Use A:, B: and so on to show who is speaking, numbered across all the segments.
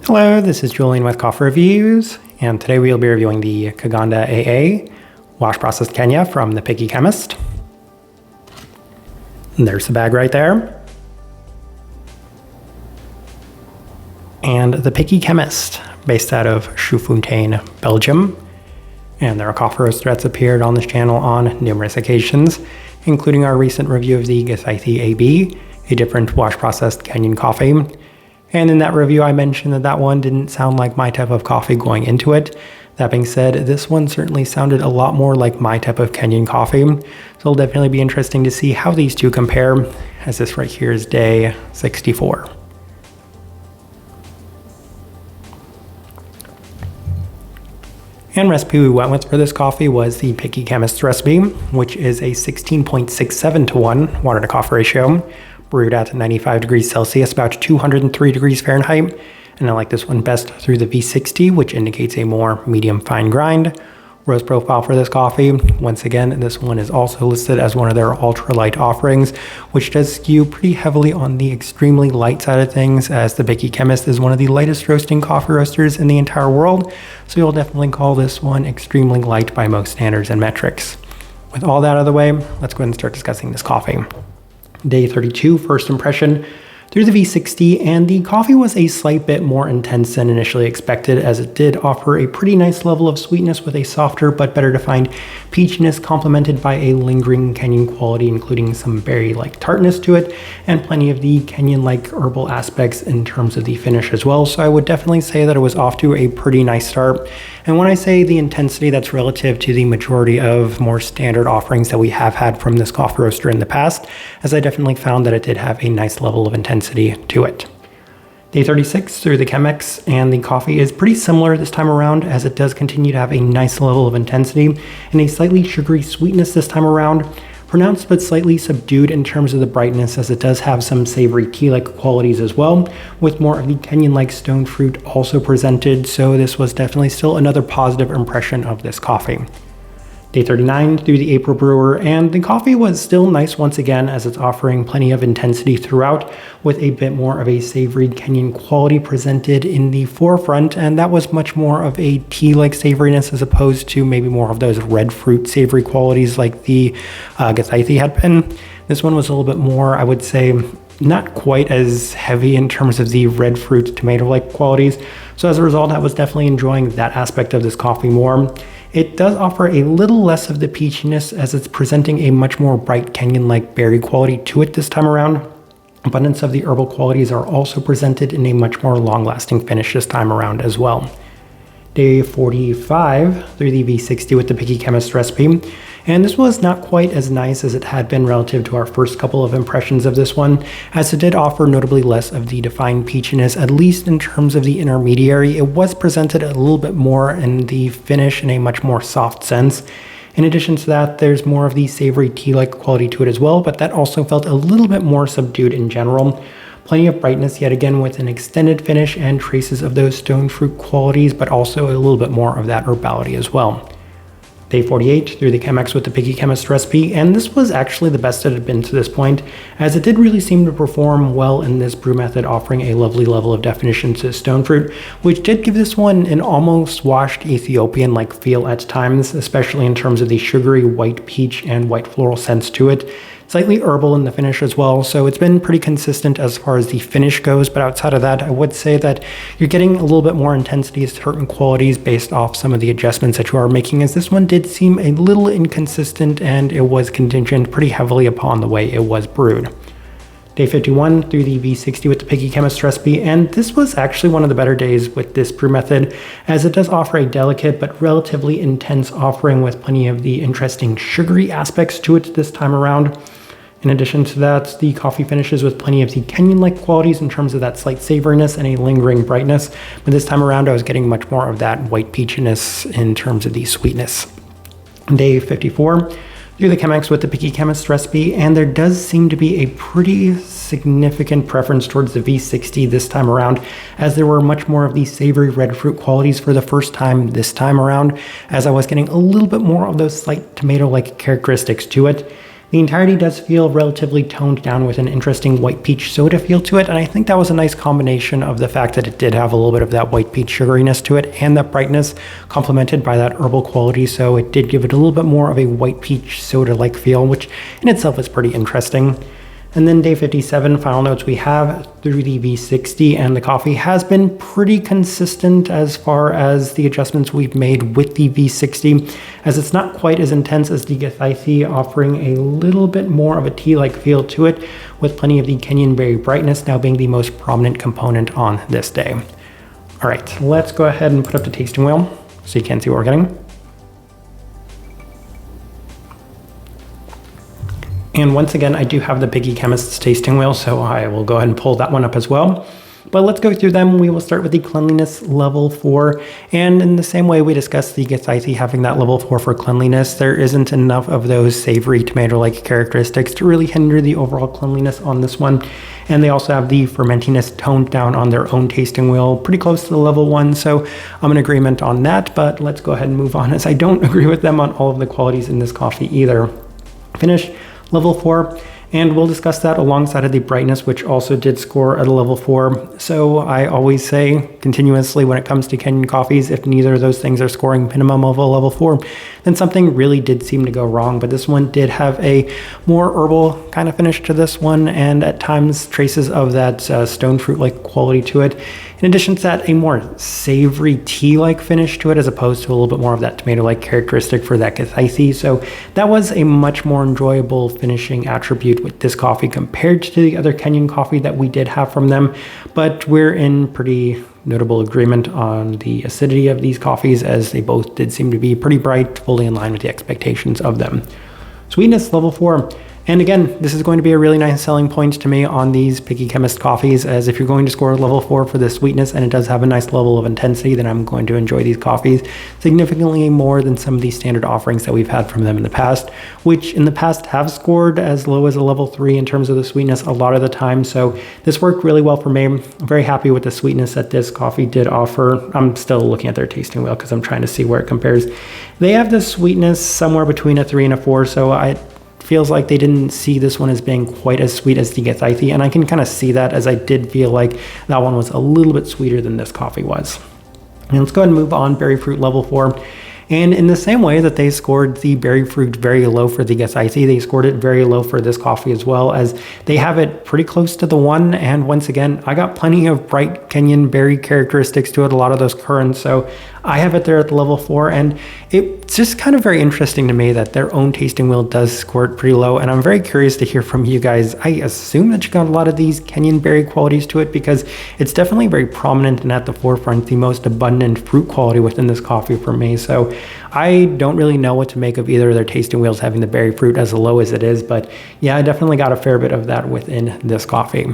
A: Hello, this is Julian with Coffee Reviews, and today we'll be reviewing the Kaganda AA Wash Processed Kenya from the Picky Chemist. And there's the bag right there. And the Picky Chemist, based out of Chaudfontaine, Belgium. And they're a coffee roaster that's appeared on this channel on numerous occasions, including our recent review of the Chaudfontaine AB, a different wash processed Kenyan coffee. And in that review, I mentioned that one didn't sound like my type of coffee going into it. That being said, this one certainly sounded a lot more like my type of Kenyan coffee. So it'll definitely be interesting to see how these two compare, as this right here is day 64. And recipe we went with for this coffee was the Picky Chemist recipe, which is a 16.67 to 1 water to coffee ratio, brewed at 95 degrees Celsius, about 203 degrees Fahrenheit. And I like this one best through the V60, which indicates a more medium fine grind. Roast profile for this coffee, once again, this one is also listed as one of their ultra-light offerings, which does skew pretty heavily on the extremely light side of things, as the Picky Chemist is one of the lightest roasting coffee roasters in the entire world. So you'll definitely call this one extremely light by most standards and metrics. With all that out of the way, let's go ahead and start discussing this coffee. Day 32, first impression through the V60, and the coffee was a slight bit more intense than initially expected, as it did offer a pretty nice level of sweetness with a softer but better defined peachiness, complemented by a lingering Kenyan quality, including some berry-like tartness to it, and plenty of the Kenyan-like herbal aspects in terms of the finish as well. So I would definitely say that it was off to a pretty nice start. And when I say the intensity, that's relative to the majority of more standard offerings that we have had from this coffee roaster in the past, as I definitely found that it did have a nice level of intensity to it. Day 36 through the Chemex, and the coffee is pretty similar this time around, as it does continue to have a nice level of intensity and a slightly sugary sweetness this time around. Pronounced but slightly subdued in terms of the brightness, as it does have some savory tea-like qualities as well, with more of the Kenyan-like stone fruit also presented, so this was definitely still another positive impression of this coffee. Day 39 through the April brewer, and the coffee was still nice once again, as it's offering plenty of intensity throughout, with a bit more of a savory Kenyan quality presented in the forefront, and that was much more of a tea-like savoriness as opposed to maybe more of those red fruit savory qualities like the Chaudfontaine had been. This one was a little bit more, I would say, not quite as heavy in terms of the red fruit tomato-like qualities. So as a result, I was definitely enjoying that aspect of this coffee more. It does offer a little less of the peachiness, as it's presenting a much more bright Kenyan-like berry quality to it this time around. Abundance of the herbal qualities are also presented in a much more long-lasting finish this time around as well. Day 45 through the V60 with the Picky Chemist recipe, and this was not quite as nice as it had been relative to our first couple of impressions of this one, as it did offer notably less of the defined peachiness, at least in terms of the intermediary. It was presented a little bit more in the finish in a much more soft sense. In addition to that, there's more of the savory tea-like quality to it as well, but that also felt a little bit more subdued in general. Plenty of brightness yet again with an extended finish and traces of those stone fruit qualities, but also a little bit more of that herbality as well. Day 48 through the Chemex with the Picky Chemist recipe, and this was actually the best it had been to this point, as it did really seem to perform well in this brew method, offering a lovely level of definition to stone fruit, which did give this one an almost washed Ethiopian-like feel at times, especially in terms of the sugary white peach and white floral scents to it. Slightly herbal in the finish as well, so it's been pretty consistent as far as the finish goes, but outside of that, I would say that you're getting a little bit more intensity, certain qualities based off some of the adjustments that you are making, as this one did seem a little inconsistent, and it was contingent pretty heavily upon the way it was brewed. Day 51 through the V60 with the Picky Chemist recipe, and this was actually one of the better days with this brew method, as it does offer a delicate but relatively intense offering with plenty of the interesting sugary aspects to it this time around. In addition to that, the coffee finishes with plenty of the Kenyan-like qualities in terms of that slight savoriness and a lingering brightness, but this time around I was getting much more of that white peachiness in terms of the sweetness. Day 54 through the Chemex with the Picky Chemist recipe, and there does seem to be a pretty significant preference towards the V60 this time around, as there were much more of the savory red fruit qualities for the first time this time around, as I was getting a little bit more of those slight tomato-like characteristics to it. The entirety does feel relatively toned down with an interesting white peach soda feel to it, and I think that was a nice combination of the fact that it did have a little bit of that white peach sugariness to it and that brightness complemented by that herbal quality, so it did give it a little bit more of a white peach soda-like feel, which in itself is pretty interesting. And then day 57, final notes we have through the V60, and the coffee has been pretty consistent as far as the adjustments we've made with the V60, as it's not quite as intense as the Githaithi, offering a little bit more of a tea-like feel to it, with plenty of the Kenyan berry brightness now being the most prominent component on this day. All right, let's go ahead and put up the tasting wheel so you can see what we're getting. And once again, I do have the Picky Chemist's tasting wheel, so I will go ahead and pull that one up as well. But let's go through them. We will start with the cleanliness level 4. And in the same way we discussed the Githaithi having that level 4 for cleanliness, there isn't enough of those savory tomato-like characteristics to really hinder the overall cleanliness on this one. And they also have the fermentiness toned down on their own tasting wheel, pretty close to the level 1. So I'm in agreement on that, but let's go ahead and move on, as I don't agree with them on all of the qualities in this coffee either. Finish. Level 4, and we'll discuss that alongside of the brightness, which also did score at a level 4. So I always say continuously when it comes to Kenyan coffees, if neither of those things are scoring minimum of a level 4, then something really did seem to go wrong. But this one did have a more herbal kind of finish to this one, and at times traces of that stone fruit-like quality to it. In addition to that, a more savory tea-like finish to it, as opposed to a little bit more of that tomato-like characteristic for that Githaithi. So that was a much more enjoyable finishing attribute with this coffee compared to the other Kenyan coffee that we did have from them. But we're in pretty notable agreement on the acidity of these coffees, as they both did seem to be pretty bright, fully in line with the expectations of them. Sweetness, level 4. And again, this is going to be a really nice selling point to me on these Picky Chemist coffees, as if you're going to score a level 4 for the sweetness and it does have a nice level of intensity, then I'm going to enjoy these coffees significantly more than some of the standard offerings that we've had from them in the past, which in the past have scored as low as a level 3 in terms of the sweetness a lot of the time. So this worked really well for me. I'm very happy with the sweetness that this coffee did offer. I'm still looking at their tasting wheel because I'm trying to see where it compares. They have the sweetness somewhere between a 3 and a 4, so it feels like they didn't see this one as being quite as sweet as the Githaithi, and I can kind of see that, as I did feel like that one was a little bit sweeter than this coffee was. And let's go ahead and move on, berry fruit level 4. And in the same way that they scored the berry fruit very low for the Githaithi, they scored it very low for this coffee as well, as they have it pretty close to the 1. And once again, I got plenty of bright Kenyan berry characteristics to it, a lot of those currants, so I have it there at the level 4, and it's just kind of very interesting to me that their own tasting wheel does score it pretty low, and I'm very curious to hear from you guys. I assume that you got a lot of these Kenyan berry qualities to it, because it's definitely very prominent and at the forefront, the most abundant fruit quality within this coffee for me. So I don't really know what to make of either of their tasting wheels having the berry fruit as low as it is, but yeah, I definitely got a fair bit of that within this coffee.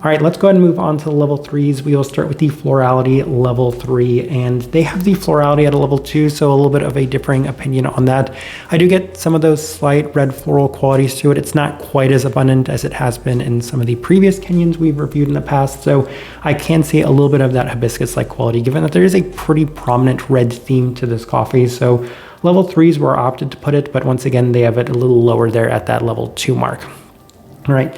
A: All right, let's go ahead and move on to the level 3s. We will start with the florality level 3, and they have the florality at a level 2, so a little bit of a differing opinion on that. I do get some of those slight red floral qualities to it. It's not quite as abundant as it has been in some of the previous Kenyans we've reviewed in the past, so I can see a little bit of that hibiscus-like quality, given that there is a pretty prominent red theme to this coffee. So level 3s were opted to put it, but once again, they have it a little lower there at that level 2 mark. All right.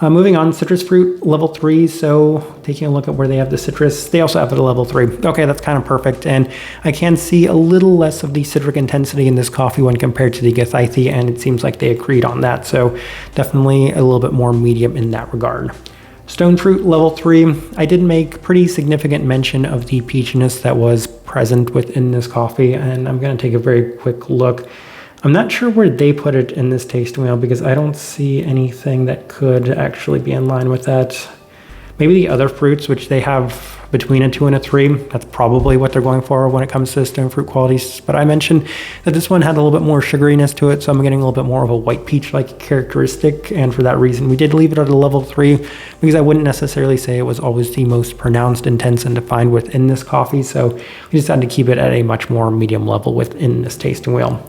A: Moving on, citrus fruit, level 3. So taking a look at where they have the citrus, they also have it at level 3. Okay, that's kind of perfect. And I can see a little less of the citric intensity in this coffee when compared to the Githaithi, and it seems like they agreed on that. So definitely a little bit more medium in that regard. Stone fruit, level 3. I did make pretty significant mention of the peachiness that was present within this coffee, and I'm going to take a very quick look. I'm not sure where they put it in this tasting wheel, because I don't see anything that could actually be in line with that. Maybe the other fruits, which they have between a 2 and a 3, that's probably what they're going for when it comes to stone fruit qualities. But I mentioned that this one had a little bit more sugariness to it, so I'm getting a little bit more of a white peach-like characteristic, and for that reason, we did leave it at a level 3, because I wouldn't necessarily say it was always the most pronounced, intense, and defined within this coffee, so we decided to keep it at a much more medium level within this tasting wheel.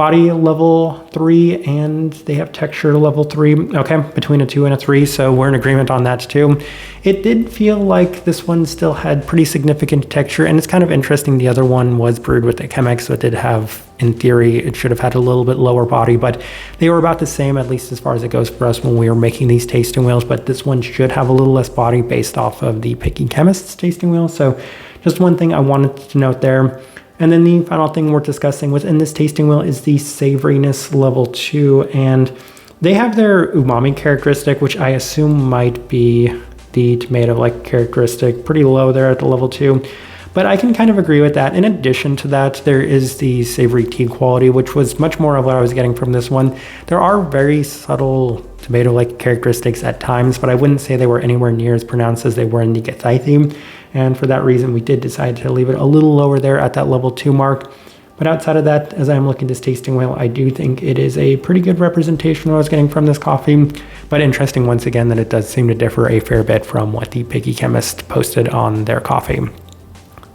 A: body level 3 and they have texture level 3. Okay, between a 2 and a 3, so we're in agreement on that too. It did feel like this one still had pretty significant texture, and it's kind of interesting. The other one was brewed with the Chemist, so it did have, in theory, it should have had a little bit lower body, but they were about the same, at least as far as it goes for us when we were making these tasting wheels. But this one should have a little less body based off of the Picky Chemist's tasting wheel. So just one thing I wanted to note there. And then the final thing we're discussing within this tasting wheel is the savoriness level 2. And they have their umami characteristic, which I assume might be the tomato-like characteristic, pretty low there at the level 2. But I can kind of agree with that. In addition to that, there is the savory tea quality, which was much more of what I was getting from this one. There are very subtle tomato-like characteristics at times, but I wouldn't say they were anywhere near as pronounced as they were in the Gethithe. And for that reason, we did decide to leave it a little lower there at that level 2 mark. But outside of that, as I'm looking at this tasting wheel, I do think it is a pretty good representation of what I was getting from this coffee. But interesting once again that it does seem to differ a fair bit from what the Picky Chemist posted on their coffee.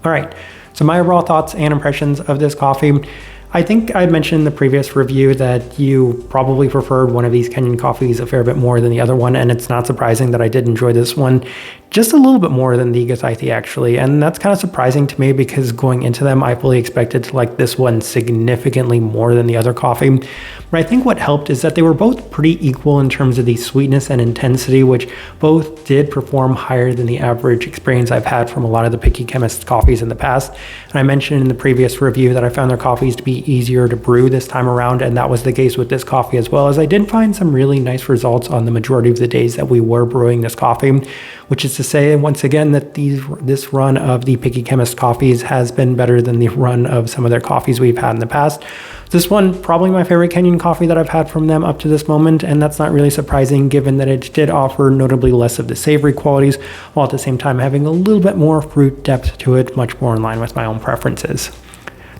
A: All right, so my overall thoughts and impressions of this coffee. I think I mentioned in the previous review that you probably preferred one of these Kenyan coffees a fair bit more than the other one, and it's not surprising that I did enjoy this one just a little bit more than the Gethithe actually, and that's kind of surprising to me because going into them, I fully expected to like this one significantly more than the other coffee. But I think what helped is that they were both pretty equal in terms of the sweetness and intensity, which both did perform higher than the average experience I've had from a lot of the Picky Chemist coffees in the past. And I mentioned in the previous review that I found their coffees to be easier to brew this time around, and that was the case with this coffee as well, as I did find some really nice results on the majority of the days that we were brewing this coffee, which is to say, once again, that this run of the Picky Chemist coffees has been better than the run of some of their coffees we've had in the past. This one, probably my favorite Kenyan coffee that I've had from them up to this moment, and that's not really surprising given that it did offer notably less of the savory qualities, while at the same time having a little bit more fruit depth to it, much more in line with my own preferences.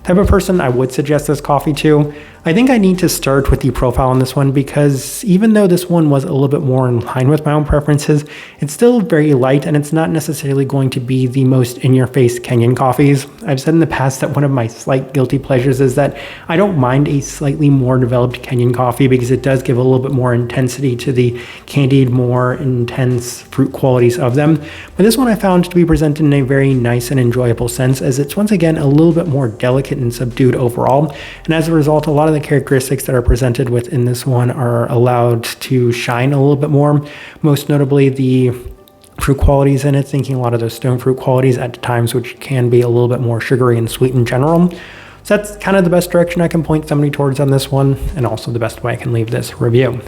A: Type of person I would suggest this coffee to. I think I need to start with the profile on this one because even though this one was a little bit more in line with my own preferences, it's still very light and it's not necessarily going to be the most in-your-face Kenyan coffees. I've said in the past that one of my slight guilty pleasures is that I don't mind a slightly more developed Kenyan coffee because it does give a little bit more intensity to the candied, more intense fruit qualities of them. But this one I found to be presented in a very nice and enjoyable sense, as it's once again a little bit more delicate and subdued overall. And as a result, a lot of the characteristics that are presented within this one are allowed to shine a little bit more, most notably the fruit qualities in it, thinking a lot of those stone fruit qualities at times, which can be a little bit more sugary and sweet in general. So that's kind of the best direction I can point somebody towards on this one, and also the best way I can leave this review.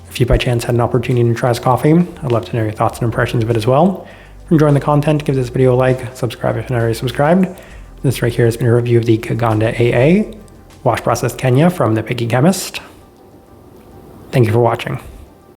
A: If you by chance had an opportunity to try this coffee, I'd love to know your thoughts and impressions of it as well. If you're enjoying the content, give this video a like, subscribe if you're not already subscribed. This right here has been a review of the Kaganda AA Wash Process Kenya from the Picky Chemist. Thank you for watching.